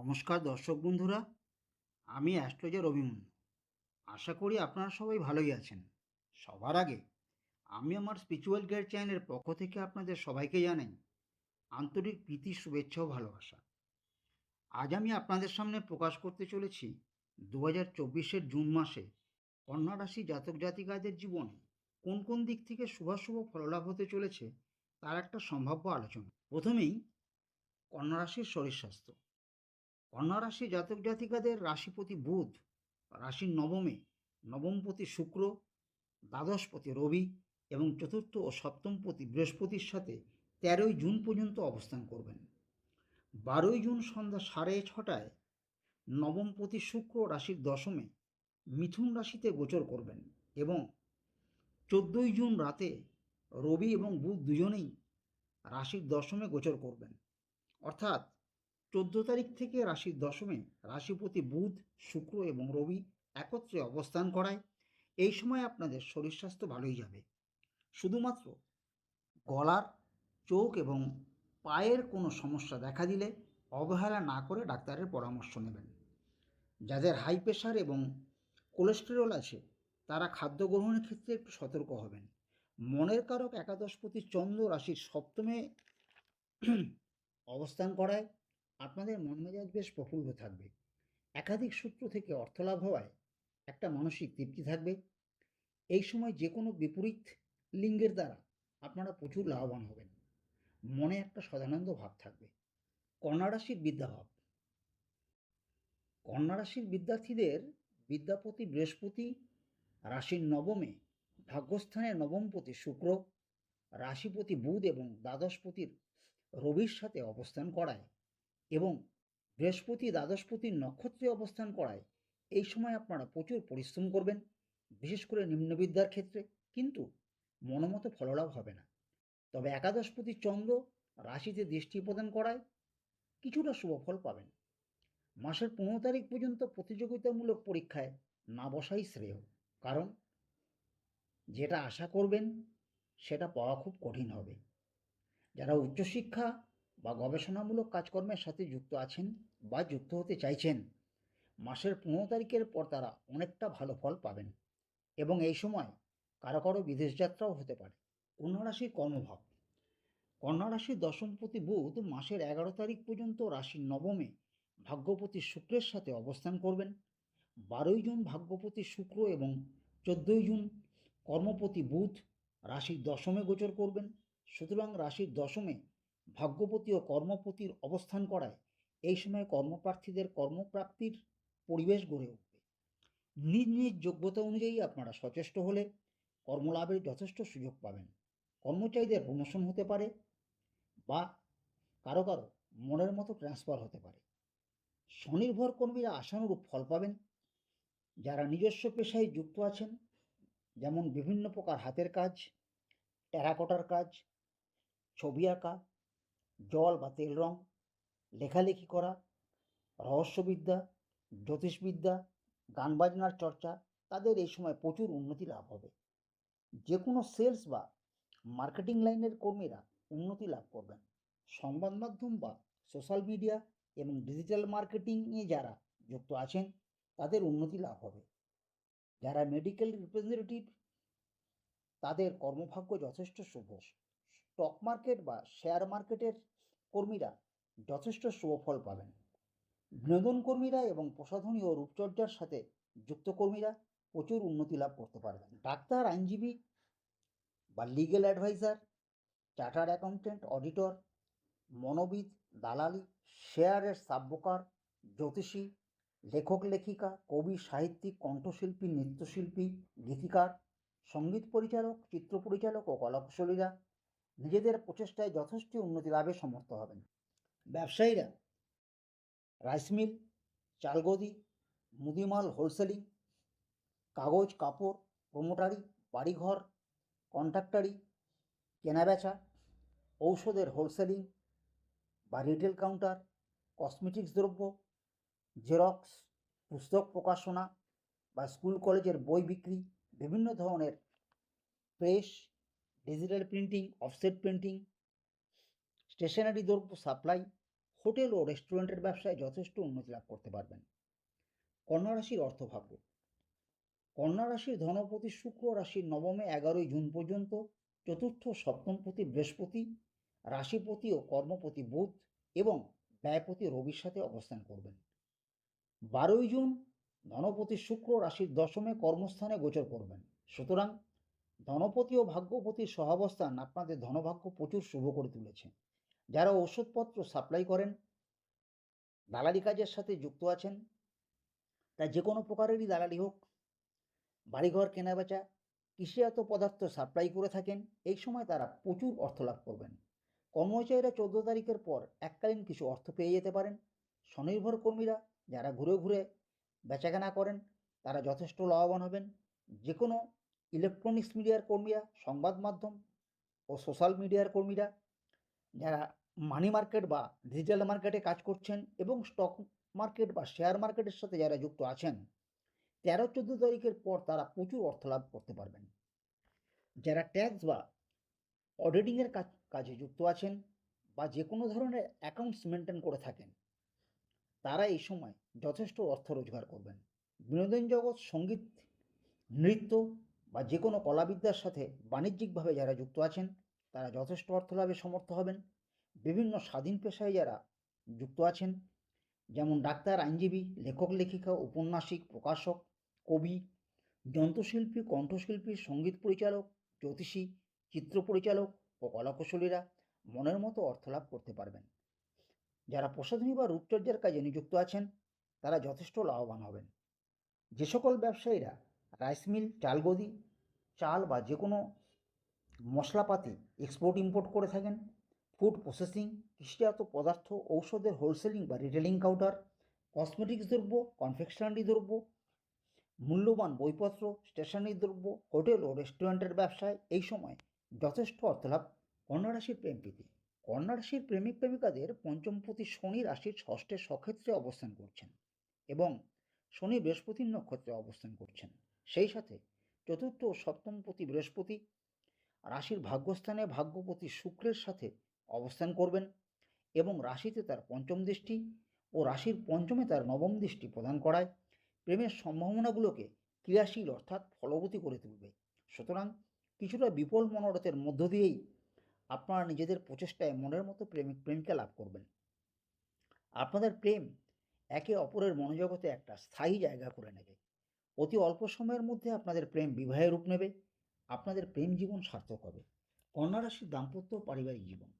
নমস্কার দর্শক বন্ধুরা, আমি অ্যাস্ট্রোলজার অভিমন্যু। আশা করি আপনারা সবাই ভালোই আছেন। সবার আগে আমি আমার স্পিরিচুয়াল গাইড চ্যানেলের পক্ষ থেকে আপনাদের সবাইকে জানাই আন্তরিক প্রীতি, শুভেচ্ছা ও ভালোবাসা। আজ আমি আপনাদের সামনে প্রকাশ করতে চলেছি 2024-এর জুন মাসে কন্যা রাশি জাতক জাতিকাদের জীবনে কোন কোন দিক থেকে শুভাশুভ ফললাভ হতে চলেছে তার একটা সম্ভাব্য আলোচনা। প্রথমেই কন্যা রাশির শরীর স্বাস্থ্য। কন্যা রাশি জাতক জাতিকাদের রাশিপতি বুধ রাশির নবমে, নবমপতি শুক্র, দ্বাদশপতি রবি এবং চতুর্থ ও সপ্তমপতি বৃহস্পতির সাথে 13ই জুন পর্যন্ত অবস্থান করবেন। 12ই জুন সন্ধ্যা 6:30টায় নবমপতি শুক্র রাশির দশমে মিথুন রাশিতে গোচর করবেন এবং 14ই জুন রাতে রবি এবং বুধ দুজনেই রাশির দশমে গোচর করবেন। অর্থাৎ 14 তারিখ থেকে রাশির দশমে রাশিপতি বুধ, শুক্র এবং রবি একত্রে অবস্থান করায় এই সময় আপনাদের শরীর স্বাস্থ্য ভালোই যাবে। শুধুমাত্র গলার, চোখ এবং পায়ের কোনো সমস্যা দেখা দিলে অবহেলা না করে ডাক্তারের পরামর্শ নেবেন। যাদের হাই প্রেশার এবং কোলেস্টেরল আছে তারা খাদ্য গ্রহণের ক্ষেত্রে একটু সতর্ক হবেন। মনের কারক একাদশপতি চন্দ্র রাশির সপ্তমে অবস্থান করায় আপনাদের মন মেজাজ বেশ প্রফুল্ল থাকবে। একাধিক সূত্র থেকে অর্থলাভ হওয়ায় একটা মানসিক তৃপ্তি থাকবে। এই সময় যে কোনো বিপরীত লিঙ্গের দ্বারা আপনারা প্রচুর লাভবান হবেন। মনে একটা সদানন্দ ভাব থাকবে। কন্যা রাশির বিদ্যাভাব। কন্যা রাশির বিদ্যার্থীদের বিদ্যাপতি বৃহস্পতি রাশির নবমে, ভাগ্যস্থানে নবমপতি শুক্র, রাশিপতি বুধ এবং দ্বাদশপতির রবির সাথে অবস্থান করায় এবং বৃহস্পতি দ্বাদশপতির নক্ষত্রে অবস্থান করায় এই সময় আপনারা প্রচুর পরিশ্রম করবেন, বিশেষ করে নিম্নবিদ্যার ক্ষেত্রে, কিন্তু মনোমতো ফললাভ হবে না। তবে একাদশপতি চন্দ্র রাশিতে দৃষ্টি প্রদান করায় কিছুটা শুভফল পাবেন। মাসের 15 তারিখ পর্যন্ত প্রতিযোগিতামূলক পরীক্ষায় না বসাই শ্রেয়, কারণ যেটা আশা করবেন সেটা পাওয়া খুব কঠিন হবে। যারা উচ্চশিক্ষা বা গবেষণামূলক কাজকর্মের সাথে যুক্ত আছেন বা যুক্ত হতে চাইছেন, মাসের 15 তারিখের পর তারা অনেকটা ভালো ফল পাবেন এবং এই সময় কারো কারো বিদেশ যাত্রাও হতে পারে। কন্যা রাশির কর্মভাব। কন্যা রাশির দশমপতি বুধ মাসের 11 তারিখ পর্যন্ত রাশির নবমে ভাগ্যপতি শুক্রের সাথে অবস্থান করবেন। 12ই জুন ভাগ্যপতি শুক্র এবং 14ই জুন কর্মপতি বুধ রাশির দশমে গোচর করবেন। সুতরাং রাশির দশমে ভাগ্যপতি ও কর্মপতির অবস্থান করায় এই সময় কর্মপ্রার্থীদের কর্মপ্রাপ্তির পরিবেশ গড়ে উঠবে। নিজ নিজ যোগ্যতা অনুযায়ী আপনারা সচেষ্ট হলে কর্মলাভের যথেষ্ট সুযোগ পাবেন। কর্মচারীদের প্রমোশন হতে পারে বা কারো কারো মনের মতো ট্রান্সফার হতে পারে। স্বনির্ভর কর্মীরা আশানুরূপ ফল পাবেন। যারা নিজস্ব পেশায় যুক্ত আছেন, যেমন বিভিন্ন প্রকার হাতের কাজ, টেরাকোটার কাজ, ছবি আঁকা, জল বা তেল রং, লেখালেখি করা, রহস্যবিদ্যা, জ্যোতিষবিদ্যা, গান বাজনার চর্চা, তাদের এই সময় প্রচুর উন্নতি লাভ হবে। যে কোনো সেলস বা মার্কেটিং লাইনের কর্মীরা উন্নতি লাভ করবেন। সংবাদ মাধ্যম বা সোশ্যাল মিডিয়া এবং ডিজিটাল মার্কেটিংয়ে যারা যুক্ত আছেন তাদের উন্নতি লাভ হবে। যারা মেডিকেল রিপ্রেজেন্টেটিভ তাদের কর্মভাগ্য যথেষ্ট শুভ। স্টক মার্কেট বা শেয়ার মার্কেটের কর্মীরা যথেষ্ট শুভ ফল পাবেন। বিনোদন কর্মীরা এবং প্রসাধনী ও রূপচর্চার সাথে যুক্ত কর্মীরা প্রচুর উন্নতি লাভ করতে পারবেন। ডাক্তার, আইনজীবী বা legal adviser, chartered accountant, auditor, মনোবিদ, দালালি, শেয়ারের সাব ব্রোকার, জ্যোতিষী, লেখক লেখিকা, কবি, সাহিত্যিক, কণ্ঠশিল্পী, নৃত্যশিল্পী, গীতিকার, সঙ্গীত পরিচালক, চিত্র পরিচালক ও কলাকুশলীরা নিজেদের প্রচেষ্টায় যথেষ্ট উন্নতি লাভে সমর্থ হবেন। ব্যবসায়ীরা রাইস মিল, চালগদি, মুদিমাল হোলসেলিং, কাগজ, কাপড়, প্রোমোটারি, বাড়িঘর, কন্ট্রাক্টারি, কেনাবেচা, ঔষধের হোলসেলিং বা রিটেল কাউন্টার, কসমেটিক্স দ্রব্য, জেরক্স, পুস্তক প্রকাশনা বা স্কুল কলেজের বই বিক্রি, বিভিন্ন ধরনের press, digital printing, offset printing, stationery দ্রব্য সাপ্লাই, হোটেল ও রেস্টুরেন্টের ব্যবসায় যথেষ্ট উন্নতি লাভ করতে পারবেন। কন্যা রাশির অর্থভাগ্য। কন্যা রাশির ধনপতি শুক্র রাশির নবমে 11ই জুন পর্যন্ত, চতুর্থ ও সপ্তমপতি বৃহস্পতি, রাশিপতি ও কর্মপতি বুধ এবং ব্যয়পতি রবির সাথে অবস্থান করবেন। 12ই জুন ধনপতি শুক্র রাশির দশমে কর্মস্থানে গোচর করবেন। সুতরাং ধনপতি ও ভাগ্যপতির সহাবস্থান আপনাদের ধনভাগ্য প্রচুর শুভ করে তুলেছে। যারা ওষুধপত্র সাপ্লাই করেন, দালালি কাজের সাথে যুক্ত আছেন, তা যে কোনো প্রকারেরই দালালি হোক, বাড়িঘর কেনাবেচা, কৃষিজাত পদার্থ সাপ্লাই করে থাকেন, এই সময় তারা প্রচুর অর্থ লাভ করবেন। কর্মচারীরা 14 তারিখের পর এককালীন কিছু অর্থ পেয়ে যেতে পারেন। স্বনির্ভর কর্মীরা যারা ঘুরে ঘুরে বেচাকেনা করেন, তারা যথেষ্ট লাভবান হবেন। যে কোনো ইলেকট্রনিক্স মিডিয়ার কর্মীরা, সংবাদ মাধ্যম ও সোশ্যাল মিডিয়ার কর্মীরা যারা মানি মার্কেট বা ডিজিটাল মার্কেটে কাজ করছেন এবং স্টক মার্কেট বা শেয়ার মার্কেটের সাথে যারা যুক্ত আছেন, 13-14 তারিখের পর তারা প্রচুর অর্থ লাভ করতে পারবেন। যারা ট্যাক্স বা অডিটিংয়ের কাজে যুক্ত আছেন বা যে কোনো ধরনের অ্যাকাউন্টস মেনটেন করে থাকেন, তারা এই সময় যথেষ্ট অর্থ রোজগার করবেন। বিনোদন জগৎ, সঙ্গীত, নৃত্য বা যে কোনো কলাবিদ্যার সাথে বাণিজ্যিকভাবে যারা যুক্ত আছেন, তারা যথেষ্ট অর্থ লাভে সমর্থ হবেন। বিভিন্ন স্বাধীন পেশায় যারা যুক্ত আছেন, যেমন ডাক্তার, আইনজীবী, লেখক লেখিকা, উপন্যাসিক, প্রকাশক, কবি, যন্ত্রশিল্পী, কণ্ঠশিল্পী, সঙ্গীত পরিচালক, জ্যোতিষী, চিত্র পরিচালক ও কলাকুশলীরা মনের মতো অর্থ লাভ করতে পারবেন। যারা প্রসাধনী বা রূপচর্যার কাজে নিযুক্ত আছেন, তারা যথেষ্ট লাভবান হবেন। যে সকল ব্যবসায়ীরা রাইস মিল, চালগদি, চাল বা যে কোনো মশলাপাতি এক্সপোর্ট ইম্পোর্ট করে থাকেন, ফুড প্রসেসিং, কৃষিজাত পদার্থ, ঔষধের হোলসেলিং বা রিটেলিং কাউন্টার, কসমেটিক্স দ্রব্য, কনফেকশনারি দ্রব্য, মূল্যবান বইপত্র, স্টেশনারি দ্রব্য, হোটেল ও রেস্টুরেন্টের ব্যবসায় এই সময় যথেষ্ট অর্থলাভ। কন্যা রাশির প্রেম প্রীতি। কন্যা রাশির প্রেমিক প্রেমিকাদের পঞ্চমপতি শনি রাশির ষষ্ঠে সক্ষেত্রে অবস্থান করছেন এবং শনি বৃহস্পতির নক্ষত্রে অবস্থান করছেন। সেই সাথে চতুর্থ ও সপ্তমপতি বৃহস্পতি রাশির ভাগ্যস্থানে ভাগ্যপতি শুক্রের সাথে অবস্থান করবেন এবং রাশিতে তার পঞ্চম দৃষ্টি ও রাশির পঞ্চমে তার নবম দৃষ্টি প্রদান করায় প্রেমের সম্ভাবনাগুলোকে ক্রিয়াশীল অর্থাৎ ফলবতী করে তুলবে। সুতরাং কিছুটা বিপুল মনোরথের মধ্য দিয়েই আপনারা নিজেদের প্রচেষ্টায় মনের মতো প্রেমিক প্রেমিকা লাভ করবেন। আপনাদের প্রেম একে অপরের মনোজগতে একটা স্থায়ী জায়গা করে নেবে। অতি অল্প সময়ের মধ্যে আপনাদের প্রেম বিবাহে রূপ নেবে। আপনাদের প্রেম জীবন সার্থক হবে। কন্যা রাশির দাম্পত্য ও পারিবারিক জীবন।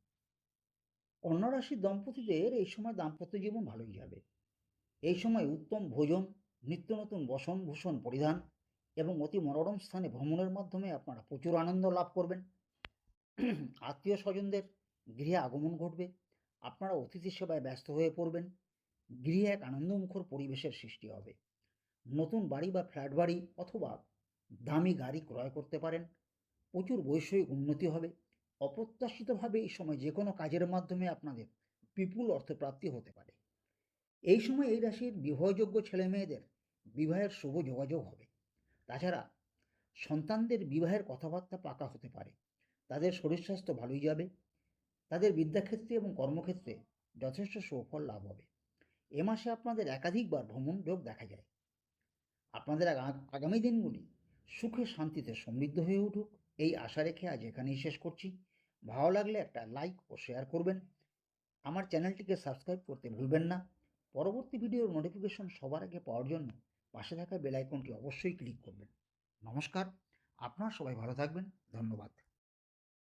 কন্যা রাশির দম্পতিদের এই সময় দাম্পত্য জীবন ভালোই যাবে। এই সময় উত্তম ভোজন, নিত্য নতুন বসন ভূষণ পরিধান এবং অতি মনোরম স্থানে ভ্রমণের মাধ্যমে আপনারা প্রচুর আনন্দ লাভ করবেন। আত্মীয় স্বজনদের গৃহে আগমন ঘটবে। আপনারা অতিথি সেবায় ব্যস্ত হয়ে পড়বেন। গৃহে এক আনন্দমুখর পরিবেশের সৃষ্টি হবে। নতুন বাড়ি বা ফ্ল্যাট বাড়ি অথবা দামি গাড়ি ক্রয় করতে পারেন। প্রচুর বৈষয়িক উন্নতি হবে। অপ্রত্যাশিতভাবে এই সময় যে কোনো কাজের মাধ্যমে আপনাদের বিপুল অর্থপ্রাপ্তি হতে পারে। এই সময় এই রাশির বিবাহযোগ্য ছেলে মেয়েদের বিবাহের শুভ যোগাযোগ হবে। তাছাড়া সন্তানদের বিবাহের কথাবার্তা পাকা হতে পারে। তাদের শরীর স্বাস্থ্য ভালোই যাবে। তাদের বিদ্যাক্ষেত্রে এবং কর্মক্ষেত্রে যথেষ্ট সুফল লাভ হবে। এ মাসে আপনাদের একাধিকবার ভ্রমণ যোগ দেখা যায়। আপনাদের আগামী দিনগুলি সুখে শান্তিতে সমৃদ্ধ হয়ে উঠুক, এই আশা রেখে আজ এখানেই শেষ করছি। ভালো লাগলে একটা লাইক ও শেয়ার করবেন। আমার চ্যানেলটিকে সাবস্ক্রাইব করতে ভুলবেন না। পরবর্তী ভিডিওর নোটিফিকেশন সবার আগে পাওয়ার জন্য পাশে থাকা বেল আইকনটি অবশ্যই ক্লিক করবেন। নমস্কার, আপনারা সবাই ভালো থাকবেন। ধন্যবাদ।